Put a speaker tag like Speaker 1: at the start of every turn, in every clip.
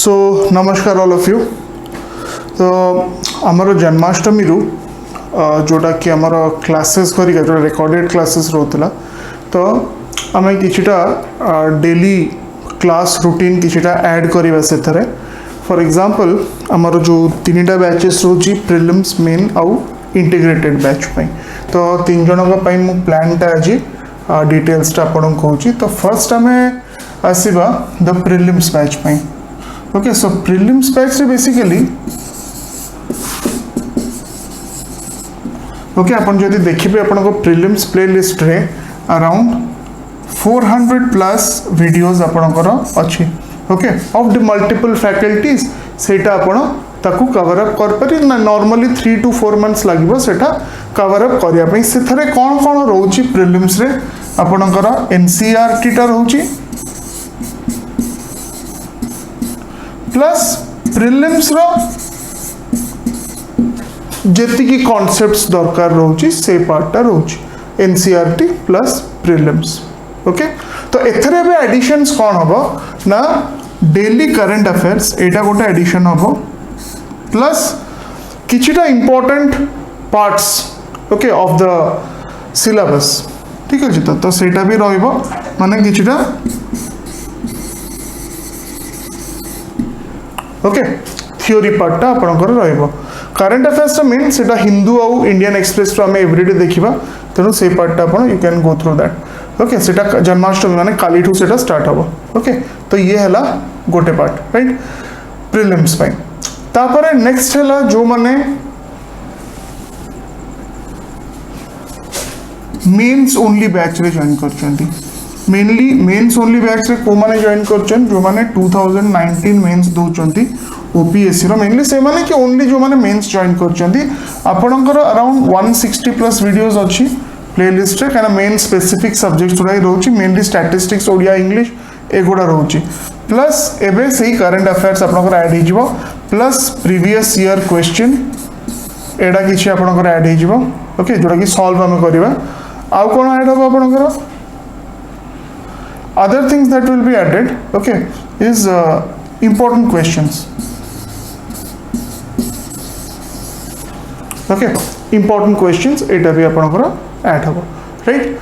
Speaker 1: सो नमस्कार all of you. तो आमर जन्माष्टमी जोटा कि आमर क्लासेस करिका जो रिकॉर्डेड क्लासेस रोला तो आम किछिटा डेली क्लास रूटीन किछिटा ऐड करवा से फॉर एग्जांपल आमर जो तीनटा बैचेस रोची प्रिलिम्स मेन आउ इंटीग्रेटेड बैच पई तो तीन जन का मु प्लानटा आज डिटेल्स आपन कहूँ। तो फर्स्ट आम आसवा द प्रिलिम्स बैच पई। ओके सो प्रिलिम्स बैच रे बेसिकली ओके अपन जदि देखिबे अपन को प्रिलिम्स प्लेलिस्ट रे अराउंड 400 प्लस वीडियोस आपनकर अछि। Okay of the multiple faculties सेटा अपन ताकू कवर अप कर परि ना नॉर्मली 3 to 4 मंथ्स लागिबो सेटा कवर अप करिया पई। से थरे कोन कोन रहउची प्रिलिम्स रे आपनकर एनसीईआरटी टा रहउची प्लस प्रिलिम्स रो जेति की कॉन्सेप्ट्स दरकार रहउची से पार्टटा रहउची एनसीईआरटी प्लस प्रिलिम्स। ओके तो एथरे बे एडिशंस कोन हबो ना डेली करंट अफेयर्स एटा गोटे एडिशन हबो प्लस किछिटा important parts okay of the syllabus. ठीक अछि तो सेटा भी रहइबो माने किछिटा ओके थ्योरी पार्टटा आपनकर रहइबो। करंट अफेयर्स मेन सेटा हिंदू आउ इंडियन एक्सप्रेस रो हम एवरीडे देखिबा तेनु से पार्टटा आपण you can go through that. Okay सेटा जन्माष्टमी माने काली ठू सेटा स्टार्ट हबो। ओके तो ये हला गोटे पार्ट राइट प्रिलिम्स पई। तापरे नेक्स्ट हला जो माने मेंस ओनली बैच रे जॉइन करचंती मेनली मेंस ओनली बैच रे को माने जॉइन करचन जो माने 2019 मेंस दोचंती ओपीएससी रो मेनली से माने कि ओनली जो माने मेंस जॉइन करचंती आपनकर अराउंड 160 प्लस वीडियोस अछि प्लेलिस्ट रे काना मेन स्पेसिफिक सब्जेक्ट्स उडा रहउची मेनली स्टैटिस्टिक्स ओडिया इंग्लिश एगुडा रहउची प्लस एबे सेही करंट अफेयर्स आपनकर ऐड हिजबो प्लस प्रीवियस ईयर क्वेश्चन एडा किछि आपनकर ऐड हिजबो। ओके जोडा कि सॉल्व हम करबा आउ कोन ऐड हबो आपनकर other things that will be added okay is important questions। okay important questions एटा भी आपनकर ऐड हबो राइट।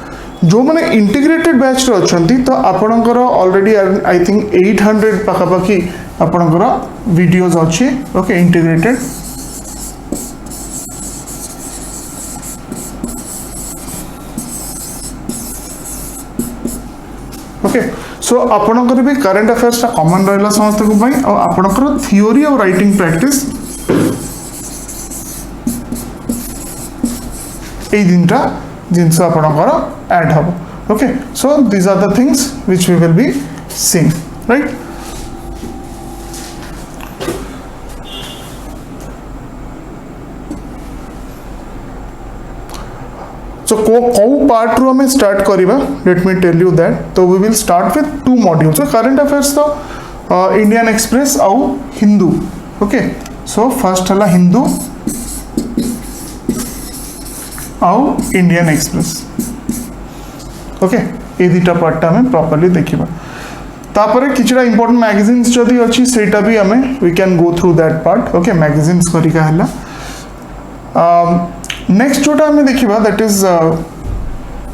Speaker 1: जो माने इंटीग्रेटेड बैच रे अछंती तो आपनकर ऑलरेडी आई थिंक 800 पाखा पाखी आपनकर वीडियोस अछि। ओके इंटीग्रेटेड ओके सो आपनकर भी करंट अफेयर्स कॉमन रहला समस्त को भाई और आपनकर थ्योरी और राइटिंग प्रैक्टिस ए दिनटा जिनस आपनकर ऐड हबो। Okay so these are the things which we will be seeing right. So को पार्ट रू हमें स्टार्ट करिबा let me tell you that. तो we will start with 2 modules. So current affairs तो Indian Express आउ Hindu. Okay so first हला हिंदू आउ Indian express. Okay ए दुटा पार्ट हमें प्रॉपर्ली देखिबा तापरे किछड़ा इंपोर्टेंट मैगजीन्स जदी अछि सेटा भी हमें we can go through that part. Okay magazines करिका हला नेक्स्ट जोटा हमें देखिबा दैट इज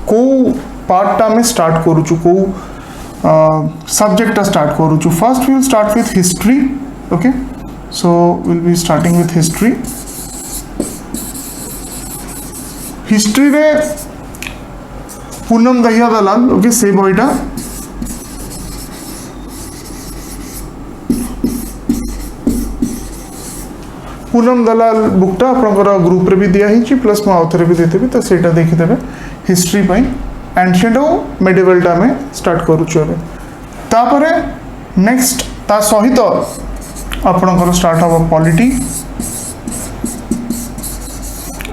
Speaker 1: को पार्ट टा में स्टार्ट करूछु को सब्जेक्ट स्टार्ट करूछु। First we will start with history. Okay so will be starting with history. History रे पूनम दहिया दलाल ओके से बॉयटा पूनम दलाल बुकटा आपनकर ग्रुप रे भी दिया हिची प्लस म आउथरे भी देतेबी तो सेटा देखि देबे हिस्ट्री पई एंशिएंट और मेडिवल टा में स्टार्ट करू छबे। तापरे नेक्स्ट ता सहित आपनकर स्टार्ट हो पॉलिटी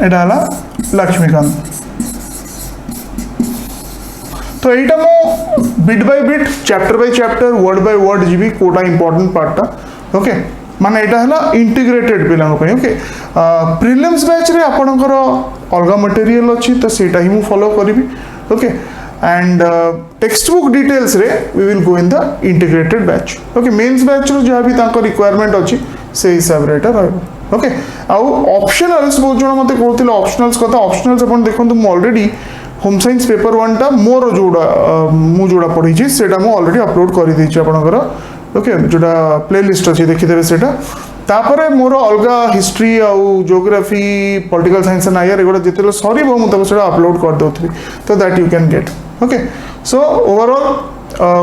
Speaker 1: एटा हला लक्ष्मीकांत। तो एटा मो bit by bit chapter by chapter word by word जीबी कोटा इंपोर्टेंट पार्टटा। ओके माने एटा हला इंटीग्रेटेड पिलांग पई। ओके प्रीलिम्स बैच रे आपनकर अलगा मटेरियल अछि तो सेटा ही मु फॉलो करबी। Okay and textbook details रे we will go in the integrated batch okay mains batch रो जहाँ भी तांको रिक्वायरमेंट अछि से हिसाब रे एटा रहबो ओके आउ ऑप्शनल्स बहुत जण मते कहउतिले ऑप्शनल्स कथा ऑप्शनल्स अपन देखंतु मु ऑलरेडी होम साइंस पेपर 1 टा मोर जोड़ा मु जोड़ा पढी छी सेटा मु ऑलरेडी अपलोड करि दै छी आपनकर ओके जोड़ा प्लेलिस्ट अछि देखि देबे सेटा तापरे मोर अलगा हिस्ट्री आउ geography political science and IR एगुड़ा जिते सरी मु तक सेटा अपलोड कर दोथि तो that you can get okay so overall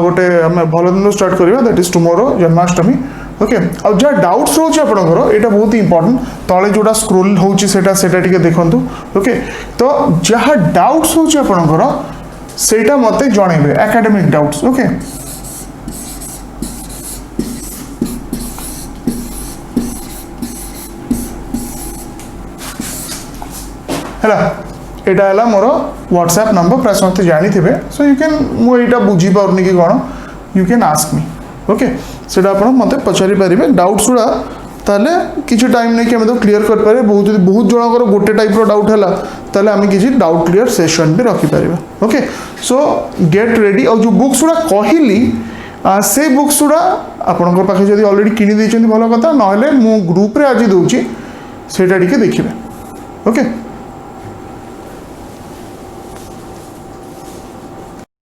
Speaker 1: गोटे आम भल दिन स्टार्ट करवा that is tomorrow Janmashtami okay आ जहाँ डाउट्स रोचे आपंकर यहाँ बहुत इंपोर्टेंट तले जोड़ा स्क्रोल होची सेटा टिके देखंतु ओके तो जहाँ डाउट्स होची आपंकर सेटा मते जणेबे एकेडमिक डाउट्स ओके हैला एटा हला मोर व्हाट्सएप नंबर प्राय समस्त जानी थे सो यू कैन मुझे बुझी पारनी कि कौन you can ask me okay सेटा आप मत पचारि पारे डाउट्स गुड़ा ताले किसी टाइम नहीं कि तो क्लीयर कर पारे बहुत जनकर गोटे टाइप डाउट है ताले आम किसी डाउट क्लीयर सेशन भी रखिपर ओके सो गेट रेडी और जो बुक्स गुड़ा कहली से बुक्स गुड़ा आपण पाखे जब अलरेडी किनी भल कथा ना मु ग्रुप रे आज दूसरी सेटा टिके देखिए ओके